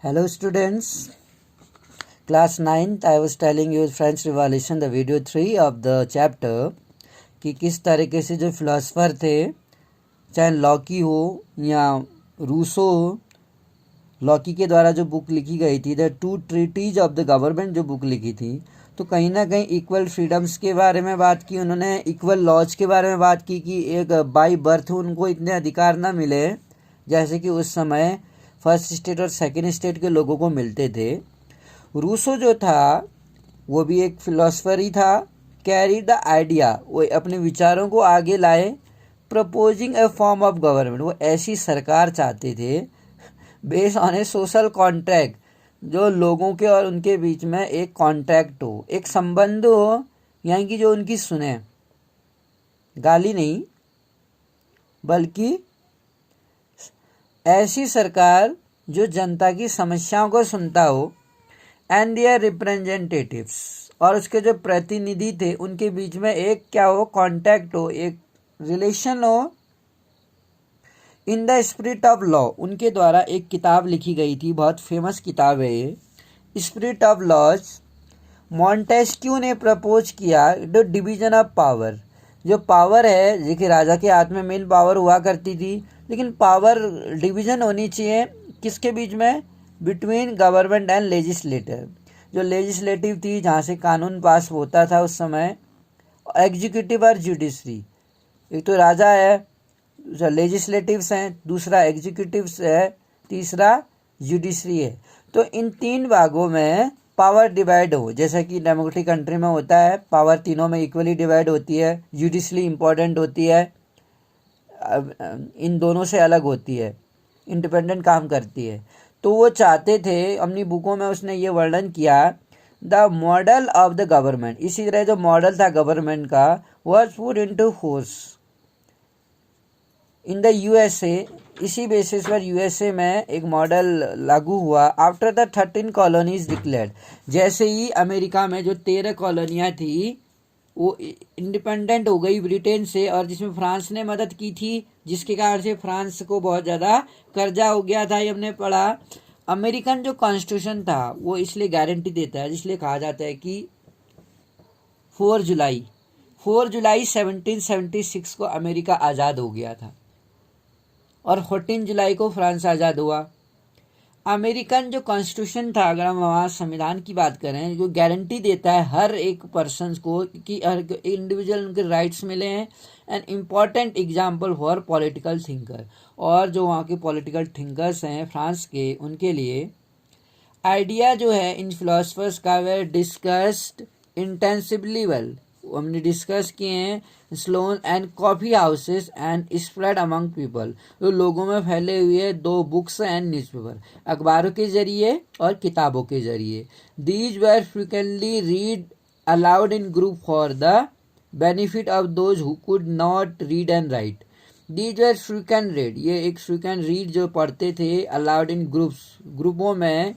Hello students, class 9th I was telling you French Revolution the video 3 of the chapter कि किस तरीके से जो फिलोसफर थे, चाहे लॉकी हो या रूसो हो, लॉकी के द्वारा जो बुक लिखी गई थी the two treatises of the government जो बुक लिखी थी, तो कहीं ना कहीं इक्वल फ्रीडम्स के बारे में बात की उन्होंने, इक्वल लॉज के बारे में बात की कि एक बाय बर्थ उनको इतने अधिकार ना मिले जैसे कि उस समय फर्स्ट स्टेट और सेकंड स्टेट के लोगों को मिलते थे। रूसो जो था वो भी एक फिलोसफर ही था। कैरी द आइडिया, वो अपने विचारों को आगे लाए। Proposing A form of government, वो ऐसी सरकार चाहते थे based on A social contract, जो लोगों के और उनके बीच में एक कॉन्ट्रैक्ट हो, एक संबंध हो, यानी कि जो उनकी सुने, गाली नहीं बल्कि ऐसी सरकार जो जनता की समस्याओं को सुनता हो। एंड देयर रिप्रेजेंटेटिव्स, और उसके जो प्रतिनिधि थे उनके बीच में एक क्या हो, कांटेक्ट हो, एक रिलेशन हो। In the spirit of law, उनके द्वारा एक किताब लिखी गई थी, बहुत फेमस किताब है ये, स्पिरिट ऑफ लॉज। मॉन्टेस्क्यू ने प्रपोज किया द डिवीजन ऑफ पावर, जो पावर है, देखिए राजा के हाथ में मेन पावर हुआ करती थी, लेकिन पावर डिवीजन होनी चाहिए किसके बीच में, बिटवीन गवर्नमेंट एंड लेजिस्लेटिव। जो लेजिस्लेटिव थी जहाँ से कानून पास होता था उस समय, एग्जीक्यूटिव और जुडिशरी, एक तो राजा है, दूसरा लेजिस्लेटिव्स हैं, दूसरा एग्जीक्यूटिव्स है, तीसरा जुडिशरी है। तो इन तीन भागों में पावर डिवाइड हो, जैसा कि डेमोक्रेटिक कंट्री में होता है, पावर तीनों में इक्वली डिवाइड होती है। जुडिशरी इंपॉर्टेंट होती है, इन दोनों से अलग होती है, इंडिपेंडेंट काम करती है। तो वो चाहते थे, अपनी बुकों में उसने ये वर्णन किया, the model of the government, इसी तरह जो मॉडल था गवर्नमेंट का was put into force in the USA. इसी बेसिस पर यूएसए में एक मॉडल लागू हुआ आफ्टर द 13 कॉलोनीज डिक्लेयर्ड, जैसे ही अमेरिका में जो 13 कॉलोनियाँ थी वो इंडिपेंडेंट हो गई ब्रिटेन से, और जिसमें फ्रांस ने मदद की थी, जिसके कारण से फ्रांस को बहुत ज़्यादा कर्जा हो गया था, ये हमने पढ़ा। अमेरिकन जो कॉन्स्टिट्यूशन था वो इसलिए गारंटी देता है, इसलिए कहा जाता है कि 4 जुलाई 1776 को अमेरिका आज़ाद हो गया था और 14 जुलाई को फ्रांस आज़ाद हुआ। अमेरिकन जो कॉन्स्टिट्यूशन था, अगर हम वहाँ संविधान की बात करें, जो गारंटी देता है हर एक पर्सन को कि हर इंडिविजुअल उनके राइट्स मिले हैं। An important example for political thinker, और जो वहाँ के पॉलिटिकल थिंकर्स हैं फ्रांस के, उनके लिए आइडिया जो है इन फिलोसफर्स का वे डिस्कस्ड इंटेंसिवली वेल, हमने डिस्कस किए हैं salons and coffee houses and spread among people, जो लोगों में फैले हुए 2 बुक्स एंड न्यूज़पेपर, अखबारों के जरिए और किताबों के जरिए। These were frequently read allowed in group for the benefit of those who could not read and right. These were frequent read, ये एक फ्रिक्वेंट रीड जो पढ़ते थे, अलाउड इन ग्रुप्स, ग्रुपों में,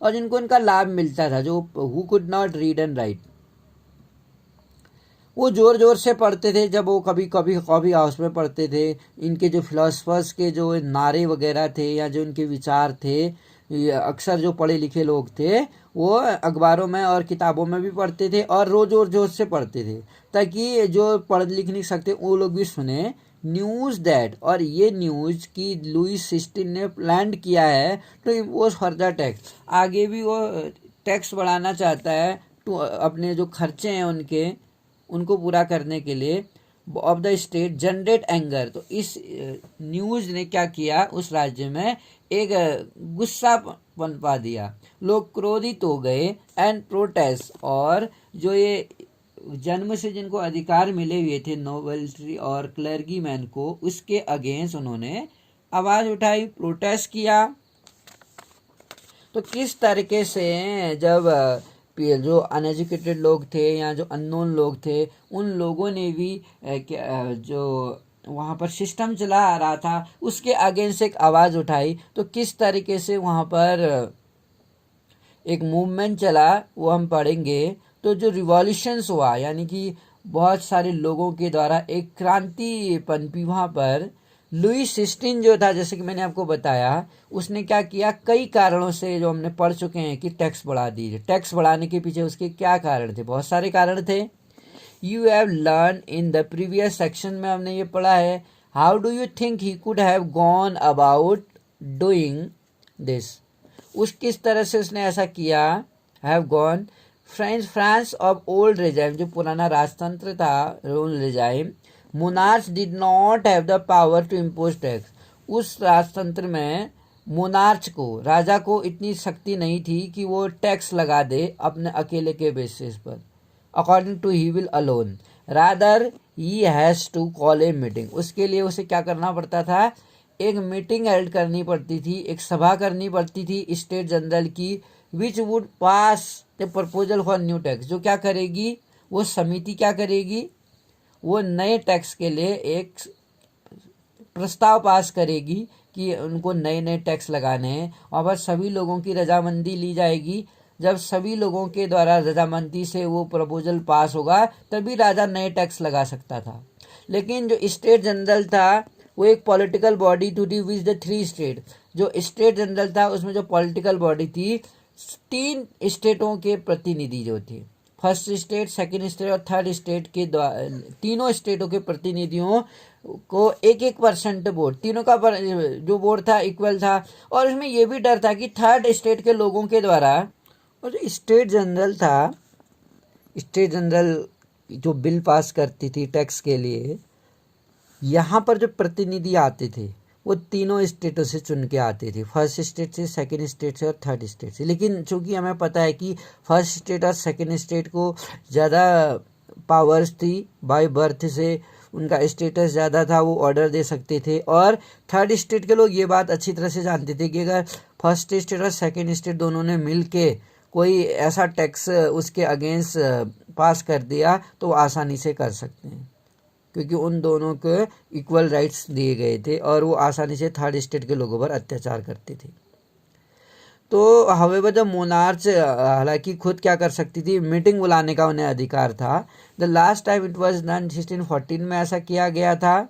और जिनको इनका लाभ मिलता था, जो who could not read and right, वो ज़ोर ज़ोर से पढ़ते थे। जब वो कभी कभी कॉफ़ी हाउस में पढ़ते थे, इनके जो फिलोसफर्स के जो नारे वगैरह थे या जो इनके विचार थे, अक्सर जो पढ़े लिखे लोग थे वो अखबारों में और किताबों में भी पढ़ते थे और ज़ोर ज़ोर से पढ़ते थे, ताकि जो पढ़ लिख नहीं सकते वो लोग भी सुने। न्यूज़ दैट, और ये न्यूज़ की लुईस 16 ने प्लान किया है तो वो फर्दर टैक्स, आगे भी वो टैक्स बढ़ाना चाहता है तो अपने जो खर्चे हैं उनको पूरा करने के लिए of the state generate anger. तो इस न्यूज़ ने क्या किया, उस राज्य में एक गुस्सा पनपा दिया, लोग क्रोधित हो गए। एंड प्रोटेस्ट, और जो ये जन्म से जिनको अधिकार मिले हुए थे नोबेलिटी और क्लर्गी मैन को, उसके अगेंस्ट उन्होंने आवाज़ उठाई, प्रोटेस्ट किया। तो किस तरीके से जब जो अनएजुकेटेड लोग थे या जो अननोन लोग थे, उन लोगों ने भी जो वहाँ पर सिस्टम चला आ रहा था उसके अगेंस्ट एक आवाज़ उठाई। तो किस तरीके से वहाँ पर एक मूवमेंट चला वो हम पढ़ेंगे। तो जो रिवॉल्यूशंस हुआ, यानी कि बहुत सारे लोगों के द्वारा एक क्रांति पनपी वहाँ पर, लुईस 16 जो था, जैसे कि मैंने आपको बताया, उसने क्या किया, कई कारणों से जो हमने पढ़ चुके हैं कि टैक्स बढ़ा दीजिए। टैक्स बढ़ाने के पीछे उसके क्या कारण थे, बहुत सारे कारण थे। You have learn in the previous section में हमने ये पढ़ा है। How do you think he could have gone about doing this, उस किस तरह से उसने ऐसा किया। Have gone, France of old regime, जो पुराना राजतंत्र था, old regime, monarch did not have the power to impose tax, उस राजतंत्र में मोनार्च को, राजा को इतनी शक्ति नहीं थी कि वो टैक्स लगा दे अपने अकेले के बेसिस पर। According to he will alone, rather he has to call a meeting, उसके लिए उसे क्या करना पड़ता था, एक मीटिंग हेल्ड करनी पड़ती थी, एक सभा करनी पड़ती थी स्टेट जनरल की, which would pass the proposal for new tax, जो क्या करेगी, वो समिति क्या करेगी, वो नए टैक्स के लिए एक प्रस्ताव पास करेगी कि उनको नए नए टैक्स लगाने हैं, और बस सभी लोगों की रजामंदी ली जाएगी। जब सभी लोगों के द्वारा रजामंदी से वो प्रपोजल पास होगा तभी राजा नए टैक्स लगा सकता था। लेकिन जो स्टेट जनरल था वो एक political body to the which the three state, जो स्टेट जनरल था उसमें जो पॉलिटिकल बॉडी थी, 3 स्टेटों के प्रतिनिधि जो थे, फर्स्ट स्टेट, सेकंड स्टेट और थर्ड स्टेट के तीनों स्टेटों के प्रतिनिधियों को 1-1% वोट, तीनों का जो वोट था इक्वल था। और इसमें यह भी डर था कि थर्ड स्टेट के लोगों के द्वारा, और जो स्टेट जनरल था, स्टेट जनरल जो बिल पास करती थी टैक्स के लिए, यहाँ पर जो प्रतिनिधि आते थे वो तीनों स्टेटों से चुन के आते थे, फर्स्ट स्टेट से, सेकंड स्टेट से और थर्ड स्टेट से। लेकिन चूंकि हमें पता है कि फर्स्ट स्टेट और सेकंड स्टेट को ज़्यादा पावर्स थी, बाय बर्थ से उनका स्टेटस ज़्यादा था, वो ऑर्डर दे सकते थे। और थर्ड स्टेट के लोग ये बात अच्छी तरह से जानते थे कि अगर फर्स्ट स्टेट और सेकंड स्टेट दोनों ने मिल के कोई ऐसा टैक्स उसके अगेंस्ट पास कर दिया तो वो आसानी से कर सकते हैं, क्योंकि उन दोनों को इक्वल राइट्स दिए गए थे और वो आसानी से थर्ड स्टेट के लोगों पर अत्याचार करते थे। तो हवेवर द मोनार्च हालांकि खुद क्या कर सकती थी, मीटिंग बुलाने का उन्हें अधिकार था। The last time it was done 1614 में ऐसा किया गया था,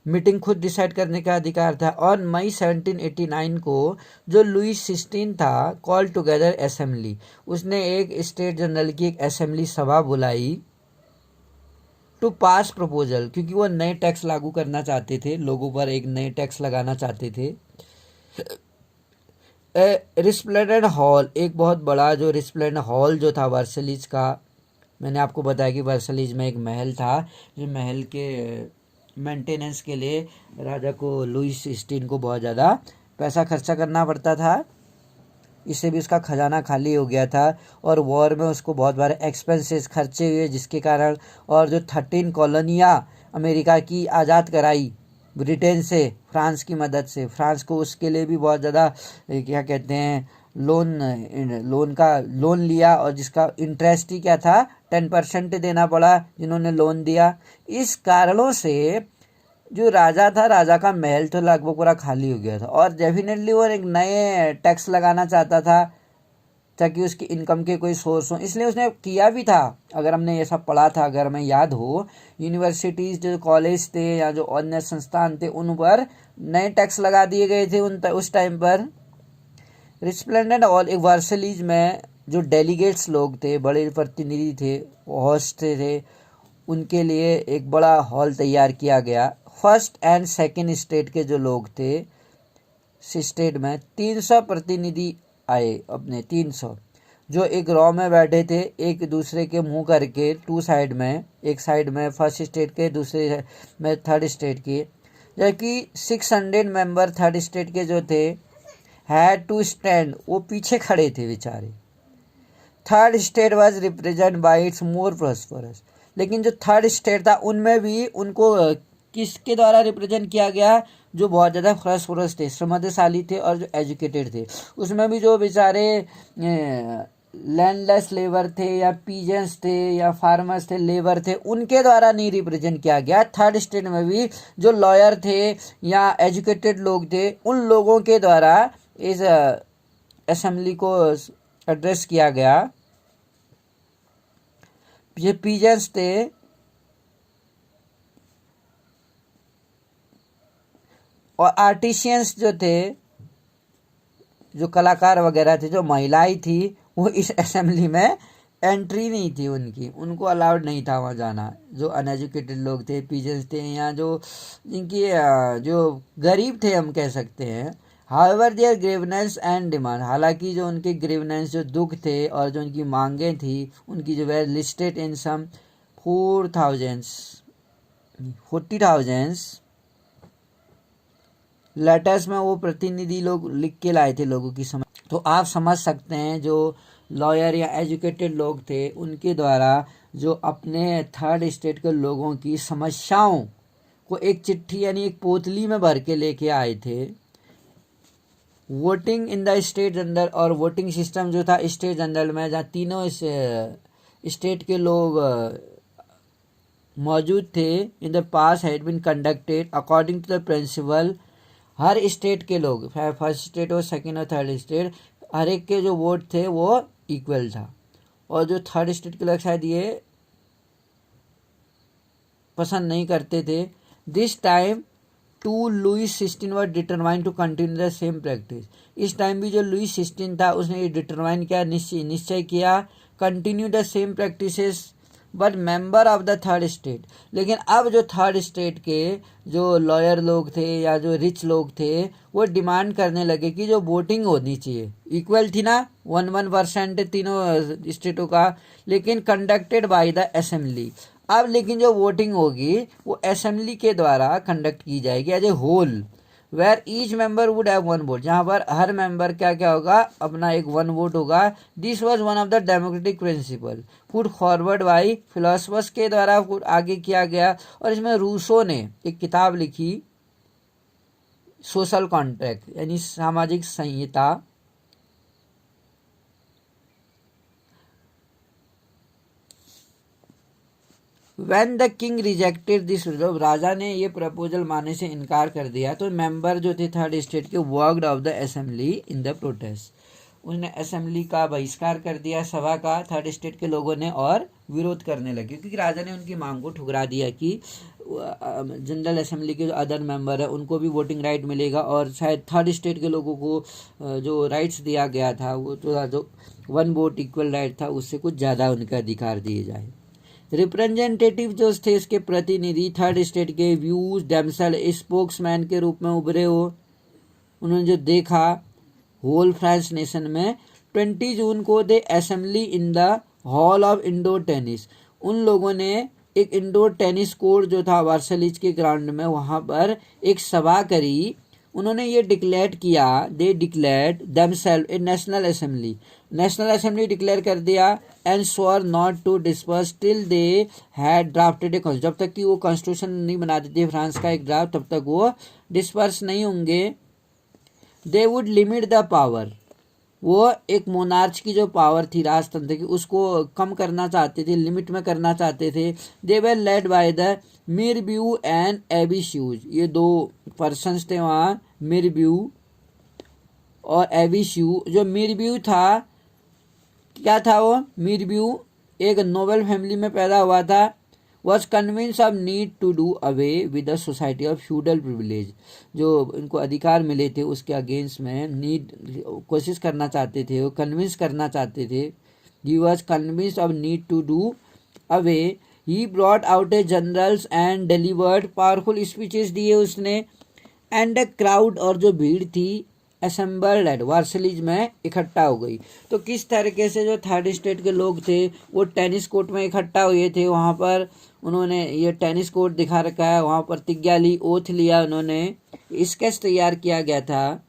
मीटिंग खुद डिसाइड करने का अधिकार था। और मई 1789 को जो लुईस 16 था, कॉल टुगेदर असेंबली, उसने एक स्टेट जनरल की एक असेंबली सभा बुलाई टू पास प्रपोजल, क्योंकि वो नए टैक्स लागू करना चाहते थे, लोगों पर एक नए टैक्स लगाना चाहते थे। रिस्प्लेंडेंट हॉल, एक बहुत बड़ा जो रिस्प्लेंडेंट हॉल जो था वर्सलीज का, मैंने आपको बताया कि वर्सलीज में एक महल था, जो महल के मेंटेनेंस के लिए राजा को, लुईस 16 को बहुत ज़्यादा पैसा खर्चा करना पड़ता था, इससे भी उसका खजाना खाली हो गया था। और वॉर में उसको बहुत बारे एक्सपेंसेस खर्चे हुए, जिसके कारण, और जो 13 कॉलोनियाँ अमेरिका की आज़ाद कराई ब्रिटेन से, फ्रांस की मदद से, फ्रांस को उसके लिए भी बहुत ज़्यादा क्या कहते हैं, लोन लिया, और जिसका इंटरेस्ट ही क्या था, 10% देना पड़ा जिन्होंने लोन दिया। इस कारणों से जो राजा था, राजा का महल तो लगभग पूरा खाली हो गया था, और डेफिनेटली वो एक नए टैक्स लगाना चाहता था ताकि उसकी इनकम के कोई सोर्स हो, इसलिए उसने किया भी था। अगर हमने ये सब पढ़ा था, अगर हमें याद हो, यूनिवर्सिटीज़, जो कॉलेज थे या जो अन्य संस्थान थे, उन पर नए टैक्स लगा दिए गए थे उस टाइम पर। रिस्प्लेंडेंट हॉल, एक वर्सलीज में जो डेलीगेट्स लोग थे, बड़े प्रतिनिधि थे, होस्ट थे, उनके लिए एक बड़ा हॉल तैयार किया गया। फर्स्ट एंड सेकंड स्टेट के जो लोग थे, स्टेट में 300 प्रतिनिधि आए, अपने 300, जो एक रॉ में बैठे थे, एक दूसरे के मुंह करके, 2 साइड में, एक साइड में फर्स्ट स्टेट के, दूसरे में थर्ड स्टेट के, जबकि 600 मेंबर थर्ड स्टेट के जो थे, हैड टू स्टैंड, वो पीछे खड़े थे बेचारे। Third state was represent by it's more prosperous, लेकिन जो थर्ड स्टेट था उनमें भी उनको किसके द्वारा रिप्रेजेंट किया गया, जो बहुत ज़्यादा प्रॉस्परस थे, समृद्धशाली थे और जो एजुकेटेड थे। उसमें भी जो बेचारे लैंडलेस लेबर थे या पीजेंट्स थे या फार्मर्स थे, लेबर थे, उनके द्वारा नहीं रिप्रेजेंट किया गया। थर्ड स्टेट में भी जो लॉयर थे या एजुकेटेड लोग थे, उन लोगों के द्वारा इस असेंबली को एड्रेस किया गया। ये पीजेंट्स थे, और आर्टिशियंस जो थे, जो कलाकार वगैरह थे, जो महिलाएं थी, वो इस असेंबली में एंट्री नहीं थी उनकी, उनको अलाउड नहीं था वहाँ जाना। जो अनएजुकेटेड लोग थे, पीजेंट्स थे, या जो जिनकी जो गरीब थे हम कह सकते हैं। However their grievance and demand, हालांकि जो उनके ग्रीवनेंस जो दुख थे और जो उनकी मांगें थी, उनकी जो है लिस्टेड इन सम 40,000 लेटर्स में वो प्रतिनिधि लोग लिख के लाए थे लोगों की समझ। तो आप समझ सकते हैं जो लॉयर या एजुकेटेड लोग थे, उनके द्वारा जो अपने थर्ड स्टेट के लोगों की समस्याओं को एक चिट्ठी यानी एक पोतली में भर के लेके आए थे। Voting in the state general, और वोटिंग सिस्टम जो था स्टेट जनरल में, जहाँ तीनों स्टेट के लोग मौजूद थे, in the past had been conducted according to the principle. हर स्टेट के लोग, फर्स्ट स्टेट और सेकंड और थर्ड स्टेट, हर एक के जो वोट थे वो इक्वल था। और जो थर्ड स्टेट के लोग शायद ये पसंद नहीं करते थे। This time too Louis 16 were determine to continue the same practice. इस टाइम भी जो लुइस 16 था, उसने ये डिटरमाइन किया, निश्चय किया, continue the same practices but member of the third state. लेकिन अब जो थर्ड स्टेट के जो लॉयर लोग थे या जो रिच लोग थे, वो डिमांड करने लगे कि जो वोटिंग होनी चाहिए, इक्वल थी ना 1% तीनों स्टेटों का, लेकिन कंडक्टेड बाय द असेंबली। अब लेकिन जो वोटिंग होगी वो असेंबली के द्वारा कंडक्ट की जाएगी as a whole, where each member would have one vote, जहाँ पर हर मेंबर क्या होगा, अपना एक वन वोट होगा। This was one of the democratic principle put forward by philosophers के द्वारा आगे किया गया। और इसमें रूसो ने एक किताब लिखी, सोशल कॉन्ट्रैक्ट यानी सामाजिक संहिता। When the king rejected this, जब राजा ने ये प्रपोजल मानने से इनकार कर दिया, तो मेंबर जो थे थर्ड स्टेट के worked of the assembly in the protest, उसने असेंबली का बहिष्कार कर दिया, सभा का, थर्ड स्टेट के लोगों ने, और विरोध करने लगे, क्योंकि राजा ने उनकी मांग को ठुकरा दिया कि जनरल असेंबली के जो अदर मेंबर है उनको भी वोटिंग राइट मिलेगा, और शायद थर्ड स्टेट के लोगों को जो राइट्स दिया गया था, वो जो वन वोट इक्वल राइट था, उससे कुछ ज़्यादा उनके अधिकार दिए जाए। रिप्रेजेंटेटिव जो थे, इसके प्रतिनिधि थर्ड स्टेट के व्यूज डेमसेल्फ स्पोक्समैन के रूप में उभरे हो। उन्होंने जो देखा होल फ्रांस नेशन में 20 जून को the assembly in the hall of indoor tennis, उन लोगों ने एक इंडोर टेनिस कोर्ट जो था वर्सलिज के ग्राउंड में, वहाँ पर एक सभा करी। उन्होंने ये डिक्लेयर किया, they declared themselves a national assembly, national assembly declare कर दिया, and swore not to disperse till they had drafted a constitution, जब तक कि वो कॉन्स्टिट्यूशन नहीं बना देते फ्रांस का एक ड्राफ्ट, तब तक वो डिस्पर्स नहीं होंगे। They would limit the power, वो एक मोनार्च की जो पावर थी राजतंत्र की, उसको कम करना चाहते थे, लिमिट में करना चाहते थे। दे वर लेड बाय द मिरब्यू एंड एबिश्यूज, ये दो पर्सन्स थे वहाँ, मिरब्यू और एबिश्यू। जो मिरब्यू था, क्या था वो मिरब्यू, एक नोबल फैमिली में पैदा हुआ था, was convince of need to do away with the society of feudal privilege, जो इनको अधिकार मिले थे उसके अगेंस्ट में नीड, कोशिश करना चाहते थे, वो कन्विंस करना चाहते थे। He was convince of need to do away, he brought out a generals and delivered powerful speeches दिए उसने, एंड ए क्राउड, और जो भीड़ थी असेंबल्ड एट वर्सलिज में इकट्ठा हो गई। तो किस तरीके से जो थर्ड स्टेट के लोग थे वो टेनिस कोर्ट में इकट्ठा हुए थे, वहाँ पर उन्होंने ये टेनिस कोर्ट दिखा रखा है, वहाँ पर प्रतिज्ञा ली, ओथ लिया उन्होंने, स्केच तैयार किया गया था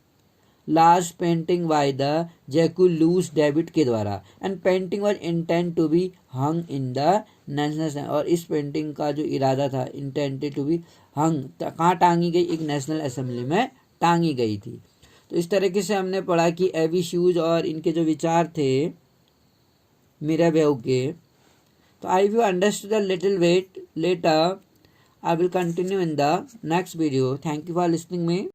last painting by the Jacques Louis David के द्वारा, and painting was intent to be hung in the national, और इस पेंटिंग का जो इरादा था इंटेंटेड टू बी हंग, कहाँ टांगी गई, एक नेशनल असेंबली में टांगी गई थी। तो इस तरीके से हमने पढ़ा कि एबिश्यूज और इनके जो विचार थे मिराबेउ के। तो I will understood a little wait later, I will continue in the next video. Thank you for listening me.